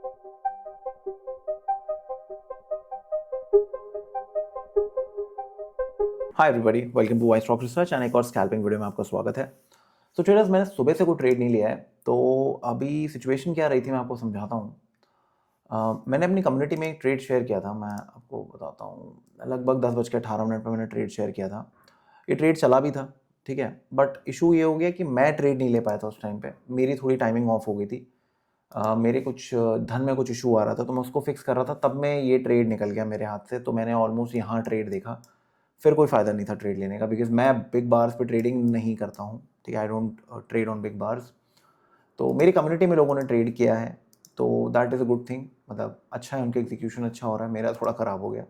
Hi everybody, welcome to Y stock research and एक और scalping video में आपका स्वागत है। तो ट्रेडर्स, मैंने सुबह से कोई ट्रेड नहीं लिया है, तो अभी सिचुएशन क्या रही थी मैं आपको समझाता हूँ। मैंने अपनी कम्युनिटी में एक ट्रेड शेयर किया था, मैं आपको बताता हूँ। लगभग 10:18 पर मैंने ट्रेड शेयर किया था। ये ट्रेड चला भी था, ठीक है, बट इशू ये हो गया कि मैं ट्रेड नहीं ले पाया था उस टाइम पे। मेरी थोड़ी टाइमिंग ऑफ हो गई थी। मेरे कुछ धन में कुछ इशू आ रहा था, तो मैं उसको फिक्स कर रहा था, तब मैं ये ट्रेड निकल गया मेरे हाथ से। तो मैंने ऑलमोस्ट यहाँ ट्रेड देखा, फिर कोई फ़ायदा नहीं था ट्रेड लेने का, बिकॉज मैं बिग बार्स पे ट्रेडिंग नहीं करता हूँ, ठीक है। I don't trade on big bars. तो मेरी कम्युनिटी में लोगों ने ट्रेड किया है, तो that is a good thing. मतलब अच्छा है, उनका एग्जीक्यूशन अच्छा हो रहा है, मेरा थोड़ा ख़राब हो गया।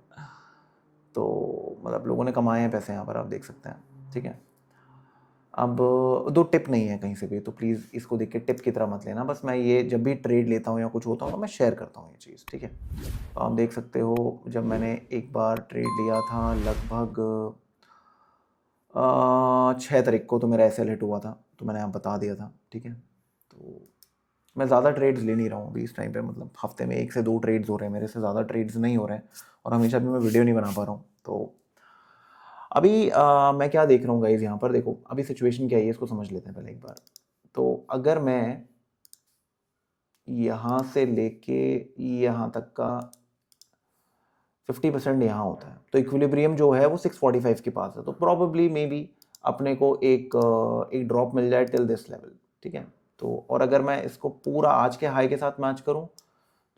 तो मतलब लोगों ने कमाए हैं पैसे, यहाँ पर आप देख सकते हैं, ठीक है। अब दो टिप नहीं है कहीं से भी, तो प्लीज़ इसको देख के टिप की तरह मत लेना। बस मैं ये जब भी ट्रेड लेता हूँ या कुछ होता हूँ तो मैं शेयर करता हूँ ये चीज़, ठीक है। तो आप देख सकते हो, जब मैंने एक बार ट्रेड लिया था लगभग 6 तारीख को, तो मेरा एस एल हिट हुआ था, तो मैंने आप बता दिया था, ठीक है। तो मैं ज़्यादा ट्रेड्स ले नहीं रहा हूँ अभी इस टाइम पे, मतलब हफ्ते में 1 से 2 ट्रेड्स हो रहे हैं मेरे से, ज़्यादा ट्रेड्स नहीं हो रहे हैं। और हमेशा भी मैं वीडियो नहीं बना पा रहा हूँ। तो अभी मैं क्या देख रहा हूँ गाइज, यहाँ पर देखो अभी सिचुएशन क्या है, इसको समझ लेते हैं पहले एक बार। तो अगर मैं यहाँ से लेके यहाँ तक का 50% यहाँ होता है, तो इक्विलिब्रियम जो है वो 645 के पास है, तो प्रॉबेबली मे बी अपने को एक ड्रॉप मिल जाए टिल दिस लेवल, ठीक है। तो और अगर मैं इसको पूरा आज के हाई के साथ मैच करूँ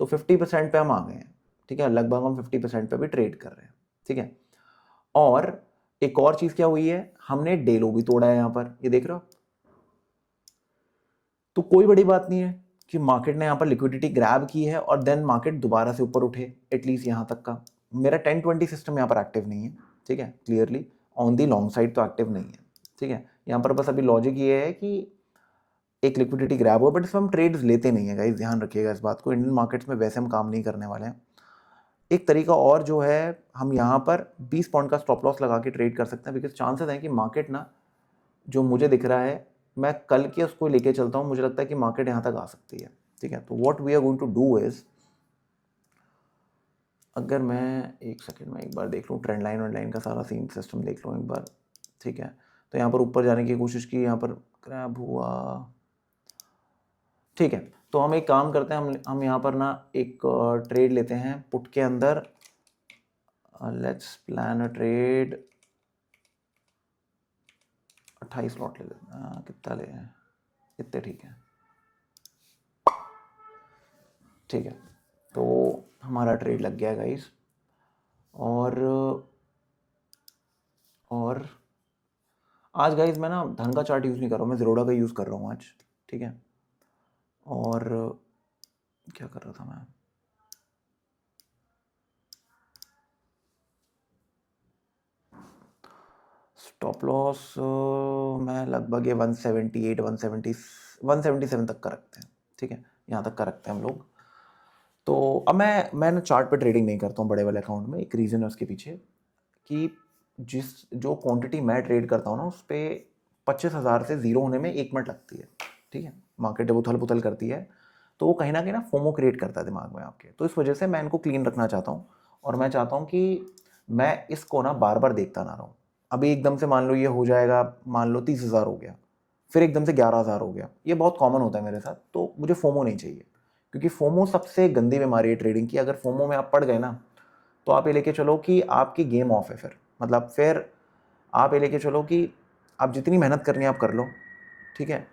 तो 50% पे हम आ गए हैं, ठीक है। लगभग हम 50% पे भी ट्रेड कर रहे हैं, ठीक है। और एक और चीज़ क्या हुई है, हमने डे लो भी तोड़ा है यहाँ पर, ये देख रहे हो। तो कोई बड़ी बात नहीं है कि मार्केट ने यहाँ पर लिक्विडिटी ग्रैब की है और देन मार्केट दोबारा से ऊपर उठे, एटलीस्ट यहाँ तक का। मेरा 10-20 सिस्टम यहाँ पर एक्टिव नहीं है, ठीक है, clearly on the long side तो एक्टिव नहीं है, ठीक है। यहाँ पर बस अभी लॉजिक ये है कि एक लिक्विडिटी ग्रैब हुआ, बट इसमें हम ट्रेड्स लेते नहीं है गाइस, ध्यान रखिएगा इस बात को। इंडियन मार्केट्स में वैसे हम काम नहीं करने वाले हैं। एक तरीका और जो है, हम यहाँ पर 20 पॉइंट का स्टॉप लॉस लगा के ट्रेड कर सकते हैं, बिकॉज चांसेस हैं कि मार्केट ना, जो मुझे दिख रहा है, मैं कल के उसको लेके चलता हूँ, मुझे लगता है कि मार्केट यहाँ तक आ सकती है, ठीक है। तो what we are going to do is, अगर मैं एक सेकंड में एक बार देख लूँ ट्रेंड लाइन, लाइन का सारा सीन सिस्टम देख लूँ एक बार, ठीक है। तो यहाँ पर ऊपर जाने की कोशिश की, यहाँ पर क्रैब हुआ, ठीक है। तो हम एक काम करते हैं, हम यहाँ पर ना एक ट्रेड लेते हैं पुट के अंदर। Let's plan a trade, 28 lot ले लेते हैं। कितना ले हैं, कितने, ठीक है, ठीक है। तो हमारा ट्रेड लग गया गाइस। और और आज गाइस मैं ना धन का चार्ट यूज़ नहीं कर रहा हूँ, मैं ज़ीरोडा का यूज़ कर रहा हूँ आज, ठीक है। और क्या कर रहा था मैं, स्टॉप लॉस मैं लगभग ये 178 177 तक का रखते हैं, ठीक है, यहाँ तक का रखते हैं हम लोग। तो अब मैं ना चार्ट पे ट्रेडिंग नहीं करता हूँ बड़े वाले अकाउंट में। एक रीज़न है उसके पीछे कि जो क्वांटिटी मैं ट्रेड करता हूँ ना, उस पर 25,000 से ज़ीरो होने में 1 मिनट लगती है, ठीक है। मार्केट जब उथल पुथल करती है तो वो कहीं ना फोमो क्रिएट करता है दिमाग में आपके, तो इस वजह से मैं इनको क्लीन रखना चाहता हूँ। और मैं चाहता हूँ कि मैं इसको ना बार बार देखता ना रहूँ। अभी एकदम से मान लो ये हो जाएगा, मान लो 30,000 हो गया, फिर एकदम से 11,000 हो गया, ये बहुत कॉमन होता है मेरे साथ। तो मुझे फोमो नहीं चाहिए, क्योंकि फोमो सबसे गंदी बीमारी है ट्रेडिंग की। अगर फोमो में आप पड़ गए ना, तो आप ये लेके चलो कि आपकी गेम ऑफ है। फिर मतलब फिर आप ये लेके चलो कि आप जितनी मेहनत करनी है आप कर लो, ठीक है,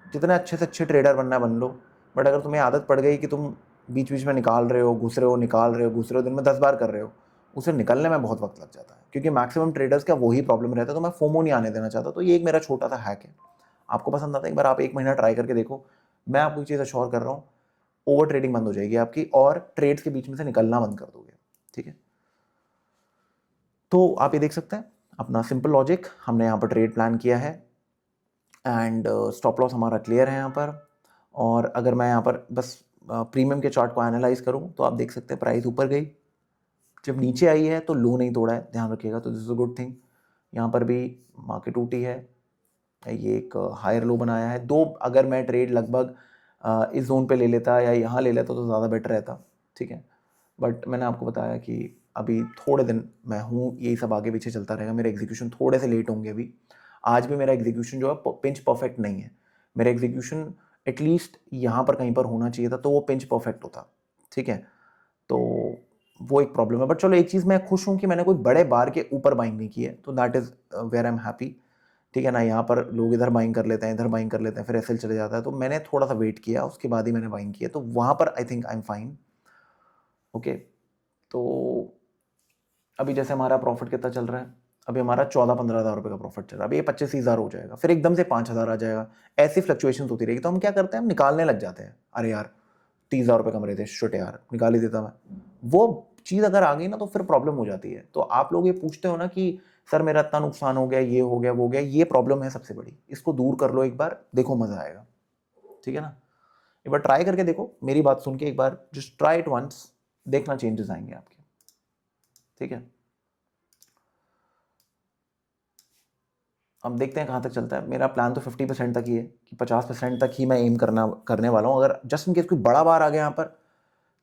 जितने अच्छे से अच्छे ट्रेडर बनना है बन लो। बट अगर तुम्हें आदत पड़ गई कि तुम बीच बीच में निकाल रहे हो, घुस रहे हो, निकाल रहे हो, घुस रहे हो, दिन में 10 बार कर रहे हो, उसे निकलने में बहुत वक्त लग जाता है, क्योंकि मैक्सिमम ट्रेडर्स का वही प्रॉब्लम रहता है। तो मैं फोमो नहीं आने देना चाहता। तो ये एक मेरा छोटा सा हैक है, आपको पसंद आता है एक बार आप 1 महीना ट्राई करके देखो। मैं आपको एक चीज़ अश्योर कर रहा हूँ, ओवर ट्रेडिंग बंद हो जाएगी आपकी, और ट्रेड्स के बीच में से निकलना बंद कर दोगे, ठीक है। तो आप ये देख सकते हैं अपना सिंपल लॉजिक, हमने यहाँ पर ट्रेड प्लान किया है एंड स्टॉप लॉस हमारा क्लियर है यहाँ पर। और अगर मैं यहाँ पर बस प्रीमियम के चार्ट को एनालाइज करूँ, तो आप देख सकते हैं प्राइस ऊपर गई, जब नीचे आई है तो लो नहीं तोड़ा है, ध्यान रखिएगा। तो this is a good thing. यहाँ पर भी मार्केट टूटी है, ये एक हायर लो बनाया है। दो अगर मैं ट्रेड लगभग इस जोन पे ले लेता या यहाँ ले लेता तो ज़्यादा बेटर रहता, ठीक है। बट मैंने आपको बताया कि अभी थोड़े दिन मैं हूँ, यही सब आगे पीछे चलता रहेगा, मेरे एग्जीक्यूशन थोड़े से लेट होंगे अभी। आज भी मेरा एग्जीक्यूशन जो है पिंच परफेक्ट नहीं है, मेरा एग्जीक्यूशन एटलीस्ट यहाँ पर कहीं पर होना चाहिए था, तो वो पिंच परफेक्ट होता, ठीक है। तो वो एक प्रॉब्लम है, बट चलो एक चीज़ मैं खुश हूँ कि मैंने कोई बड़े बार के ऊपर बाइंग नहीं की है, तो that is where I am happy, ठीक है ना। यहाँ पर लोग इधर बाइंग कर लेते हैं, इधर बाइंग कर लेते हैं, फिर एसएल चले जाता है, तो मैंने थोड़ा सा वेट किया, उसके बाद ही मैंने बाइंग किया, तो वहाँ पर I think I am fine, okay. तो अभी जैसे हमारा प्रॉफिट कितना चल रहा है, अभी हमारा 14-15 हज़ार रुपये का प्रॉफिट चल रहा है, अभी ये 25-30 हज़ार हो जाएगा, फिर एकदम से 5 हज़ार आ जाएगा, ऐसी फ्लक्चुएशन होती रहेगी। तो हम क्या करते हैं, हम निकालने लग जाते हैं, अरे यार 30 हज़ार रुपये कम रहे थे, शुट यार निकाल ही देता मैं। वो चीज़ अगर आ गई ना तो फिर प्रॉब्लम हो जाती है। तो आप लोग ये पूछते हो ना कि सर मेरा इतना नुकसान हो गया, ये हो गया, वो हो गया, ये प्रॉब्लम है सबसे बड़ी, इसको दूर कर लो एक बार, देखो मज़ा आएगा, ठीक है ना। एक बार ट्राई करके देखो, मेरी बात सुन के एक बार जस्ट ट्राई इट वंस, देखना चेंजेस आएंगे आपके, ठीक है। अब देखते हैं कहाँ तक चलता है। मेरा प्लान तो 50% तक ही है कि 50% तक ही मैं एम करने वाला हूँ। अगर जस्ट इन केस कोई बड़ा बार आ गया यहाँ पर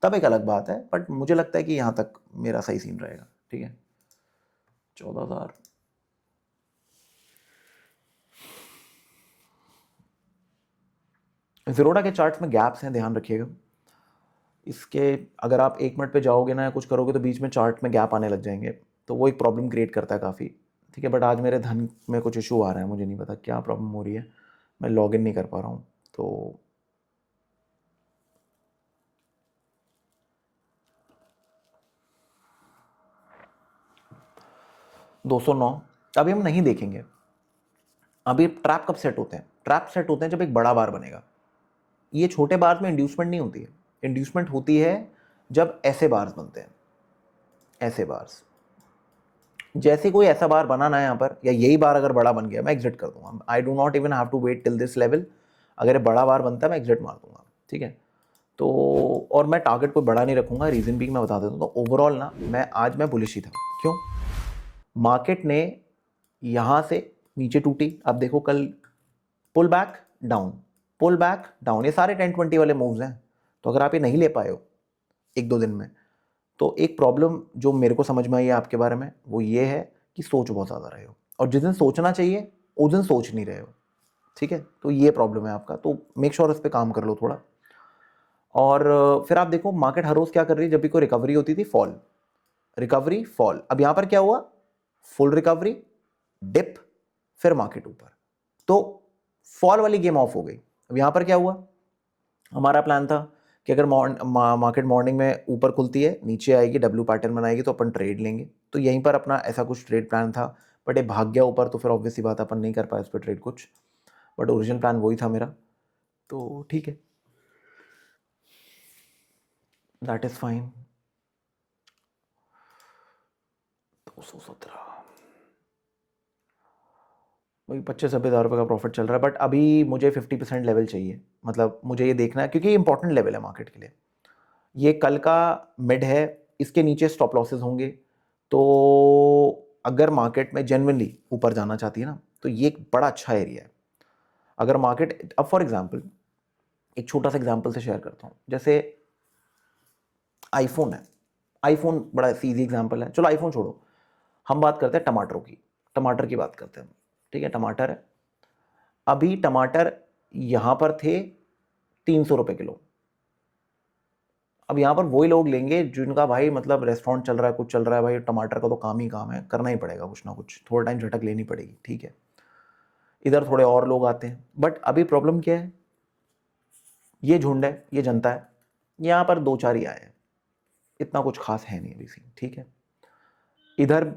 तब एक अलग बात है, बट मुझे लगता है कि यहाँ तक मेरा सही सीन रहेगा, ठीक है। 14,000 ज़ीरोडा के चार्ट्स में गैप्स हैं, ध्यान रखिएगा इसके। अगर आप 1 मिनट पे जाओगे ना या कुछ करोगे तो बीच में चार्ट में गैप आने लग जाएंगे, तो वो एक प्रॉब्लम क्रिएट करता है काफ़ी, ठीक है। बट आज मेरे धन में कुछ इशू आ रहा है, मुझे नहीं पता क्या प्रॉब्लम हो रही है, मैं लॉग इन नहीं कर पा रहा हूँ। तो 209 अभी हम नहीं देखेंगे। अभी ट्रैप कब सेट होते हैं, ट्रैप सेट होते हैं जब एक बड़ा बार बनेगा। ये छोटे बार में इंड्यूसमेंट नहीं होती है, इंड्यूसमेंट होती है जब ऐसे बार्स बनते हैं, ऐसे बार्स। जैसे कोई ऐसा बार बना ना यहाँ पर, या यही बार अगर बड़ा बन गया, मैं एग्जिट कर दूंगा। I do not even have to wait till this level, अगर ये बड़ा बार बनता है मैं एग्जिट मार दूंगा, ठीक है। तो और मैं टारगेट कोई बड़ा नहीं रखूंगा, रीजन भी मैं बता देता हूँ। तो ओवरऑल ना मैं बुलिश ही था। क्यों? मार्केट ने यहाँ से नीचे टूटी, अब देखो कल pull back down, pull back down, ये सारे 10-20 वाले मूव्स हैं। तो अगर आप ये नहीं ले पाए हो 1-2 दिन में, तो एक प्रॉब्लम जो मेरे को समझ में आई है आपके बारे में, वो ये है कि सोच बहुत ज़्यादा रहे हो, और जिस दिन सोचना चाहिए उस दिन सोच नहीं रहे हो, ठीक है। तो ये प्रॉब्लम है आपका, तो मेक श्योर इस पर काम कर लो थोड़ा। और फिर आप देखो मार्केट हर रोज़ क्या कर रही है, जब भी कोई रिकवरी होती थी फॉल, रिकवरी फॉल। अब यहाँ पर क्या हुआ, फुल रिकवरी, डिप, फिर मार्केट ऊपर, तो फॉल वाली गेम ऑफ हो गई। अब यहाँ पर क्या हुआ, हमारा प्लान था कि अगर मार्केट मॉर्निंग में ऊपर खुलती है, नीचे आएगी, डब्ल्यू पैटर्न बनाएगी, तो अपन ट्रेड लेंगे। तो यहीं पर अपना ऐसा कुछ ट्रेड प्लान था, बट ये भाग गया ऊपर, तो फिर ऑब्वियसली बात अपन नहीं कर पाए उस पर ट्रेड कुछ, बट ओरिजिनल प्लान वही था मेरा। तो ठीक है, दैट इज़ फाइन। 217 वही 25-26 हज़ार रुपये का प्रॉफिट चल रहा है, बट अभी मुझे 50% लेवल चाहिए। मतलब मुझे ये देखना है, क्योंकि ये इंपॉर्टेंट लेवल है मार्केट के लिए, ये कल का मिड है, इसके नीचे स्टॉप लॉसेस होंगे। तो अगर मार्केट में जेन्युइनली ऊपर जाना चाहती है ना, तो ये एक बड़ा अच्छा एरिया है। अगर मार्केट, अब फॉर एग्जांपल एक छोटा सा एग्जांपल से शेयर करता हूँ, जैसे आईफोन है, आईफोन बड़ा सीधी एग्जांपल है, चलो आईफोन छोड़ो, हम बात करते हैं टमाटरों की, टमाटर की बात करते हैं, ठीक है। टमाटर है, अभी टमाटर यहाँ पर थे 300 रुपये किलो। अब यहाँ पर वही लोग लेंगे जिनका भाई मतलब रेस्टोरेंट चल रहा है, कुछ चल रहा है, भाई टमाटर का तो काम ही काम है, करना ही पड़ेगा कुछ ना कुछ, थोड़ा टाइम झटक लेनी पड़ेगी, ठीक है। इधर थोड़े और लोग आते हैं, बट अभी प्रॉब्लम क्या है, ये झुंड है, ये जनता है, यहाँ पर 2-4 ही आए हैं, इतना कुछ खास है नहीं अभी सीन, ठीक है। इधर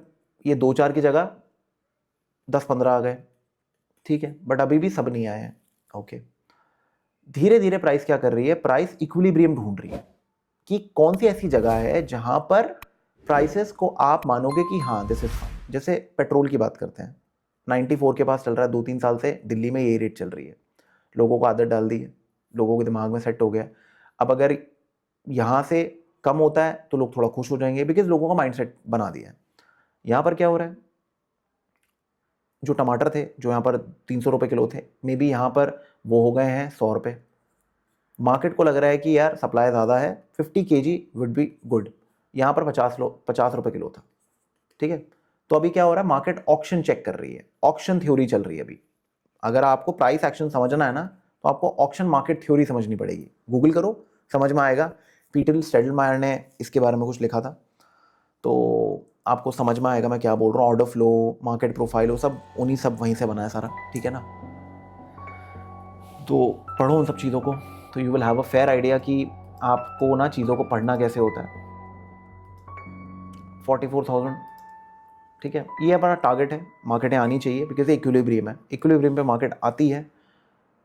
ये 2-4 की जगह 10-15 आ गए, ठीक है, बट अभी भी सब नहीं आए हैं, ओके। धीरे धीरे प्राइस क्या कर रही है, प्राइस इक्विलिब्रियम ढूंढ रही है कि कौन सी ऐसी जगह है जहां पर प्राइसेस को आप मानोगे कि हाँ दिस इज फाइन। जैसे पेट्रोल की बात करते हैं, 94 के पास चल रहा है, 2-3 साल से दिल्ली में यही रेट चल रही है, लोगों को आदत डाल दी है, लोगों के दिमाग में सेट हो गया। अब अगर यहाँ से कम होता है तो लोग थोड़ा खुश हो जाएंगे, बिकॉज लोगों का माइंड सेट बना दिया है। यहाँ पर क्या हो रहा है, जो टमाटर थे जो यहाँ पर 300 रुपये किलो थे, मे बी यहाँ पर वो हो गए हैं 100 रुपये, मार्केट को लग रहा है कि यार सप्लाई ज़्यादा है, 50 kg वुड बी गुड, यहाँ पर 50 रुपये किलो था, ठीक है। तो अभी क्या हो रहा है, मार्केट ऑक्शन चेक कर रही है, ऑक्शन थ्योरी चल रही है अभी। अगर आपको प्राइस एक्शन समझना है ना, तो आपको ऑक्शन मार्केट थ्योरी समझनी पड़ेगी, गूगल करो, समझ में आएगा। पीटर स्टेडलमायर ने इसके बारे में कुछ लिखा था, तो आपको समझ में आएगा मैं क्या बोल रहा हूँ। ऑर्डर फ्लो, मार्केट प्रोफाइल, वो सब उन्हीं सब वहीं से बना है सारा, ठीक है ना। तो पढ़ो उन सब चीज़ों को, तो you will have a fair idea कि आपको ना चीज़ों को पढ़ना कैसे होता है। 44,000, ठीक है, ये हमारा टारगेट है। मार्केटें आनी चाहिए बिकॉज इक्विलिब्रियम है, इक्विलिब्रियम पे मार्केट आती है,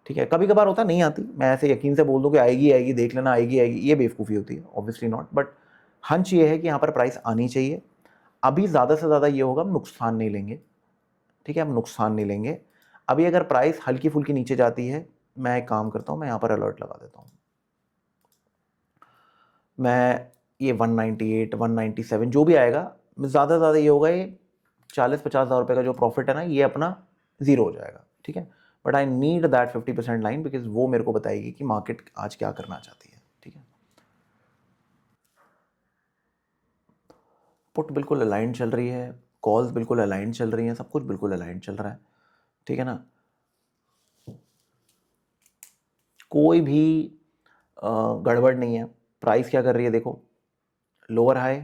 ठीक है। कभी कभार होता नहीं आती, मैं ऐसे यकीन से बोल दूँ कि आएगी आएगी, देख लेना आएगी आएगी, ये बेवकूफ़ी होती है, ऑब्वियसली नॉट। बट हंच ये है कि यहाँ पर प्राइस आनी चाहिए। अभी ज़्यादा से ज़्यादा ये होगा, हम नुकसान नहीं लेंगे, ठीक है, हम नुकसान नहीं लेंगे। अभी अगर प्राइस हल्की फुल्की नीचे जाती है, मैं एक काम करता हूँ, मैं यहाँ पर अलर्ट लगा देता हूँ। मैं ये 198, 197 जो भी आएगा, ज़्यादा से ज़्यादा ये होगा, ये 40-50 हज़ार रुपये का जो प्रॉफिट है ना, ये अपना ज़ीरो हो जाएगा, ठीक है। But I need that 50% line, because वो मेरे को बताएगी कि मार्केट आज क्या करना चाहती है, ठीक है। पुट बिल्कुल अलाइन चल रही है, कॉल्स बिल्कुल अलाइन चल रही हैं, सब कुछ बिल्कुल अलाइन चल रहा है, ठीक है ना। कोई भी गड़बड़ नहीं है। प्राइस क्या कर रही है देखो, लोअर हाई,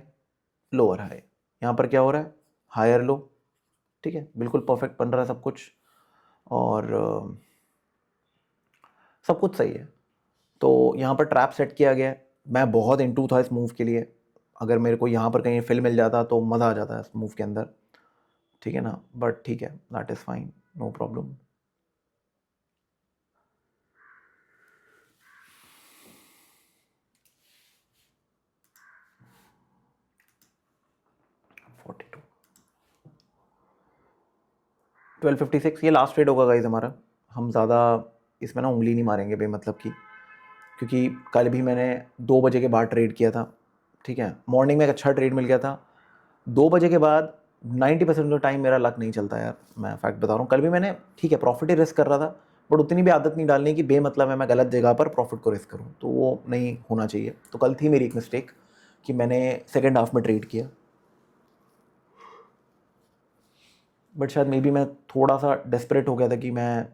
लोअर हाई, यहाँ पर क्या हो रहा है, हायर लो, ठीक है, बिल्कुल परफेक्ट बन रहा है सब कुछ, और सब कुछ सही है। तो यहाँ पर ट्रैप सेट किया गया है, मैं बहुत इंटू था इस मूव के लिए। अगर मेरे को यहाँ पर कहीं फिल मिल जाता तो मज़ा आ जाता है इस मूव के अंदर, ठीक है ना। बट ठीक है, that is fine, no problem. Forty to 1256 ये लास्ट ट्रेड होगा गाइस हमारा। हम ज़्यादा इसमें ना उंगली नहीं मारेंगे बेमतलब की, क्योंकि कल भी मैंने 2 बजे के बाद ट्रेड किया था, ठीक है। मॉर्निंग में एक अच्छा ट्रेड मिल गया था, 2 बजे के बाद 90% ऑफ टाइम मेरा लक नहीं चलता यार, मैं फैक्ट बता रहा हूँ। कल भी मैंने, ठीक है, प्रॉफिट ही रिस्क कर रहा था, बट उतनी भी आदत नहीं डालनी कि बेमतलब है मैं गलत जगह पर प्रॉफिट को रिस्क करूँ, तो वो नहीं होना चाहिए। तो कल थी मेरी एक मिस्टेक कि मैंने सेकेंड हाफ में ट्रेड किया, बट शायद मे बी मैं थोड़ा सा डेस्परेट हो गया था कि मैं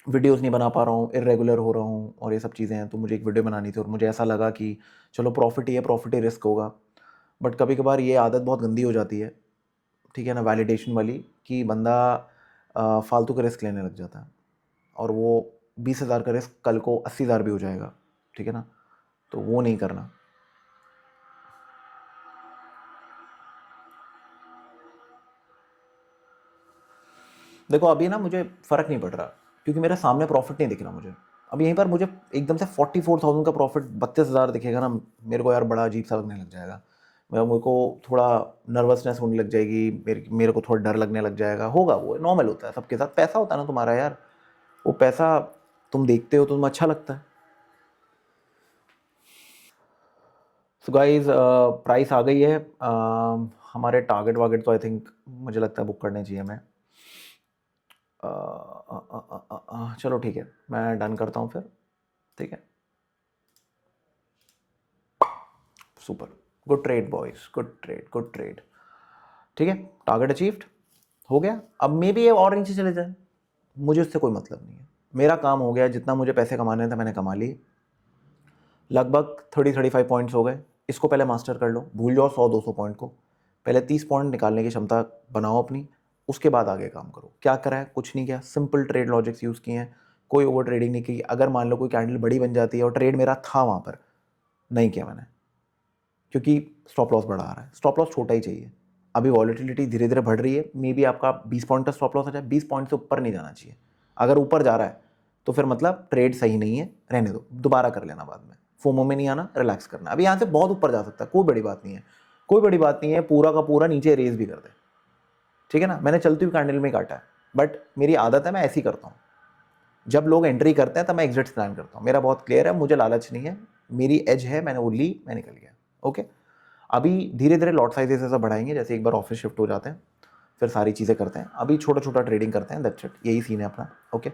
वीडियोस नहीं बना पा रहा हूँ, इरेगुलर हो रहा हूँ और ये सब चीज़ें हैं, तो मुझे एक वीडियो बनानी थी और मुझे ऐसा लगा कि चलो प्रॉफिट ही है, प्रॉफिट ही रिस्क होगा। बट कभी कभार ये आदत बहुत गंदी हो जाती है, ठीक है ना, वैलिडेशन वाली, कि बंदा फालतू का रिस्क लेने लग जाता है, और वो 20,000 का रिस्क कल को 80,000 भी हो जाएगा, ठीक है ना। तो वो नहीं करना। देखो अभी ना मुझे फ़र्क नहीं पड़ रहा, क्योंकि मेरे सामने प्रॉफिट नहीं दिख रहा मुझे। अब यहीं पर मुझे एकदम से 44,000 का प्रॉफिट 32,000 दिखेगा ना, मेरे को यार बड़ा अजीब सा लगने लग जाएगा। मेरे को थोड़ा नर्वसनेस होने लग जाएगी, मेरे को थोड़ा डर लगने लग जाएगा, होगा, वो नॉर्मल होता है सबके साथ। पैसा होता है ना तुम्हारा यार, वो पैसा तुम देखते हो तो तुम्हें अच्छा लगता है। सो गाइज प्राइस आ गई है, हमारे टारगेट वारगेट तो आई थिंक मुझे लगता है बुक करने चाहिए हमें। चलो ठीक है, मैं डन करता हूँ फिर, ठीक है। Super, good trade boys, good trade, good trade, ठीक है। टारगेट अचीव्ड हो गया। अब मे भी ये और नीचे चले जाए, मुझे उससे कोई मतलब नहीं है, मेरा काम हो गया, जितना मुझे पैसे कमाने थे मैंने कमा लिए। लगभग 30-35 पॉइंट्स हो गए, इसको पहले मास्टर कर लो, भूल जाओ 100-200 पॉइंट को, पहले 30 पॉइंट निकालने की क्षमता बनाओ अपनी, उसके बाद आगे काम करो। क्या करा है, कुछ नहीं किया, सिंपल ट्रेड लॉजिक्स यूज़ किए हैं, कोई ओवर ट्रेडिंग नहीं की। अगर मान लो कोई कैंडल बड़ी बन जाती है और ट्रेड मेरा था वहाँ पर, नहीं किया मैंने, क्योंकि स्टॉप लॉस बढ़ा आ रहा है, स्टॉप लॉस छोटा ही चाहिए। अभी वॉलेटिलिटी धीरे धीरे बढ़ रही है, मे बी आपका 20 पॉइंट का स्टॉप लॉस आ जाए, 20 पॉइंट से ऊपर नहीं जाना चाहिए। अगर ऊपर जा रहा है तो फिर मतलब ट्रेड सही नहीं है, रहने दो, दोबारा कर लेना बाद में। फोमो में नहीं आना, रिलैक्स करना। अभी यहाँ से बहुत ऊपर जा सकता है, कोई बड़ी बात नहीं है, कोई बड़ी बात नहीं है, पूरा का पूरा नीचे रेज भी कर दे, ठीक है ना। मैंने चलती हुई कैंडल में काटा है, बट मेरी आदत है, मैं ऐसी करता हूँ। जब लोग एंट्री करते हैं तब मैं एग्जिट प्लान करता हूँ, मेरा बहुत क्लियर है, मुझे लालच नहीं है, मेरी एज है, मैंने वो ली, मैं निकल गया, ओके। अभी धीरे धीरे लॉट साइजेस ऐसा बढ़ाएंगे, जैसे एक बार ऑफिस शिफ्ट हो जाते हैं फिर सारी चीज़ें करते हैं। अभी छोटा छोटा ट्रेडिंग करते हैं, दैट्स इट, यही सीन है अपना, ओके।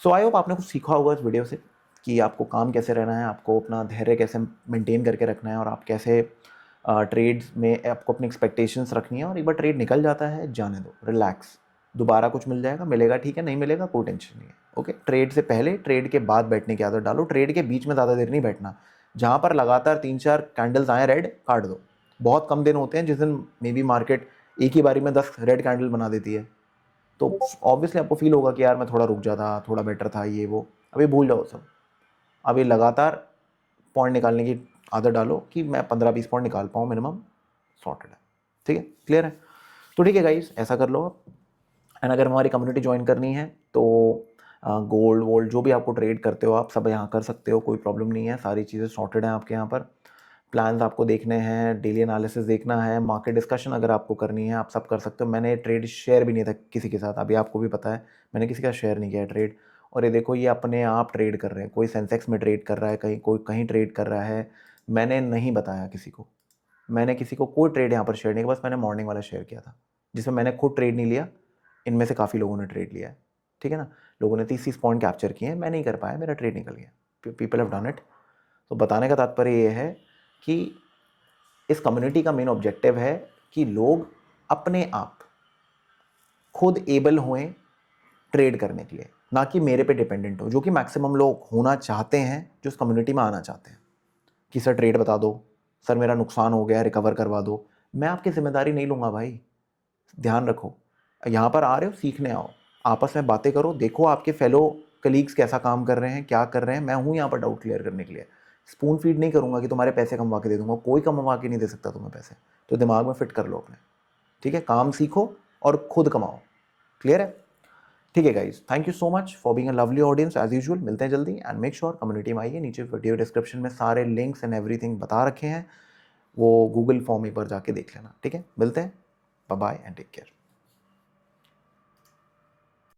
सो आई होप आपने कुछ सीखा होगा इस वीडियो से, कि आपको काम कैसे रहना है, आपको अपना धैर्य कैसे मेंटेन करके रखना है, और आप कैसे ट्रेड्स में आपको अपनी एक्सपेक्टेशंस रखनी है। और एक बार ट्रेड निकल जाता है, जाने दो, रिलैक्स, दोबारा कुछ मिल जाएगा, मिलेगा ठीक है, नहीं मिलेगा कोई टेंशन नहीं है। ओके, ट्रेड से पहले, ट्रेड के बाद बैठने की आदत डालो, ट्रेड के बीच में ज़्यादा देर नहीं बैठना। जहाँ पर लगातार 3-4 कैंडल्स आए रेड, काट दो। बहुत कम दिन होते हैं जिस दिन मे बी मार्केट एक ही बारी में 10 रेड कैंडल बना देती है, तो ऑब्वियसली आपको फील होगा कि यार मैं थोड़ा रुक जाता, थोड़ा बेटर था ये वो। अभी भूल जाओ सब, अभी लगातार पॉइंट निकालने की आदत डालो कि मैं 15-20 पॉइंट निकाल पाऊँ मिनिमम, सॉर्टेड है। ठीक है, क्लियर है? तो ठीक है गाइस, ऐसा कर लो आप। एंड अगर हमारी कम्युनिटी ज्वाइन करनी है तो गोल्ड वोल्ड जो भी आपको ट्रेड करते हो आप सब यहाँ कर सकते हो, कोई प्रॉब्लम नहीं है, सारी चीज़ें सॉर्टेड हैं आपके यहाँ पर। प्लान्स आपको देखने हैं, डेली एनालिसिस देखना है, मार्केट डिस्कशन अगर आपको करनी है आप सब कर सकते हो। मैंने ट्रेड शेयर भी नहीं था किसी के साथ, अभी आपको भी पता है मैंने किसी का शेयर नहीं किया है ट्रेड। और ये देखो, ये अपने आप ट्रेड कर रहे हैं, कोई सेंसेक्स में ट्रेड कर रहा है, कहीं कोई कहीं ट्रेड कर रहा है, मैंने नहीं बताया किसी को, मैंने किसी को कोई ट्रेड यहाँ पर शेयर नहीं किया, बस मैंने मॉर्निंग वाला शेयर किया था जिसमें मैंने खुद ट्रेड नहीं लिया। इनमें से काफ़ी लोगों ने ट्रेड लिया है, ठीक है ना, लोगों ने 30-30 पॉइंट कैप्चर किए हैं, मैं नहीं कर पाया, मेरा ट्रेड निकल गया, पीपल हैव डन इट। तो बताने का तात्पर्य ये है कि इस कम्युनिटी का मेन ऑब्जेक्टिव है कि लोग अपने आप खुद एबल हुए ट्रेड करने के लिए, ना कि मेरे पे डिपेंडेंट हो, जो कि मैक्सिमम लोग होना चाहते हैं जो इस कम्युनिटी में आना चाहते हैं कि सर ट्रेड बता दो, सर मेरा नुकसान हो गया रिकवर करवा दो। मैं आपकी जिम्मेदारी नहीं लूँगा भाई, ध्यान रखो, यहाँ पर आ रहे हो सीखने आओ, आपस में बातें करो, देखो आपके फेलो कलीग्स कैसा काम कर रहे हैं, क्या कर रहे हैं, मैं हूँ यहाँ पर डाउट क्लियर करने के लिए। स्पून फीड नहीं करूँगा कि तुम्हारे पैसे कमवा के दे दूंगा, कोई कमवा के नहीं दे सकता तुम्हें पैसे, तो दिमाग में फिट कर लो अपने, ठीक है, काम सीखो और खुद कमाओ। क्लियर है? ठीक है guys, thank you so much for being a lovely audience as usual. मिलते हैं जल्दी, एंड मेक श्योर कम्युनिटी में आइए, नीचे वीडियो डिस्क्रिप्शन में सारे लिंक्स एंड एवरीथिंग बता रखे हैं, वो गूगल फॉर्म एक बार जाके देख लेना। ठीक है, मिलते हैं, bye bye and take care.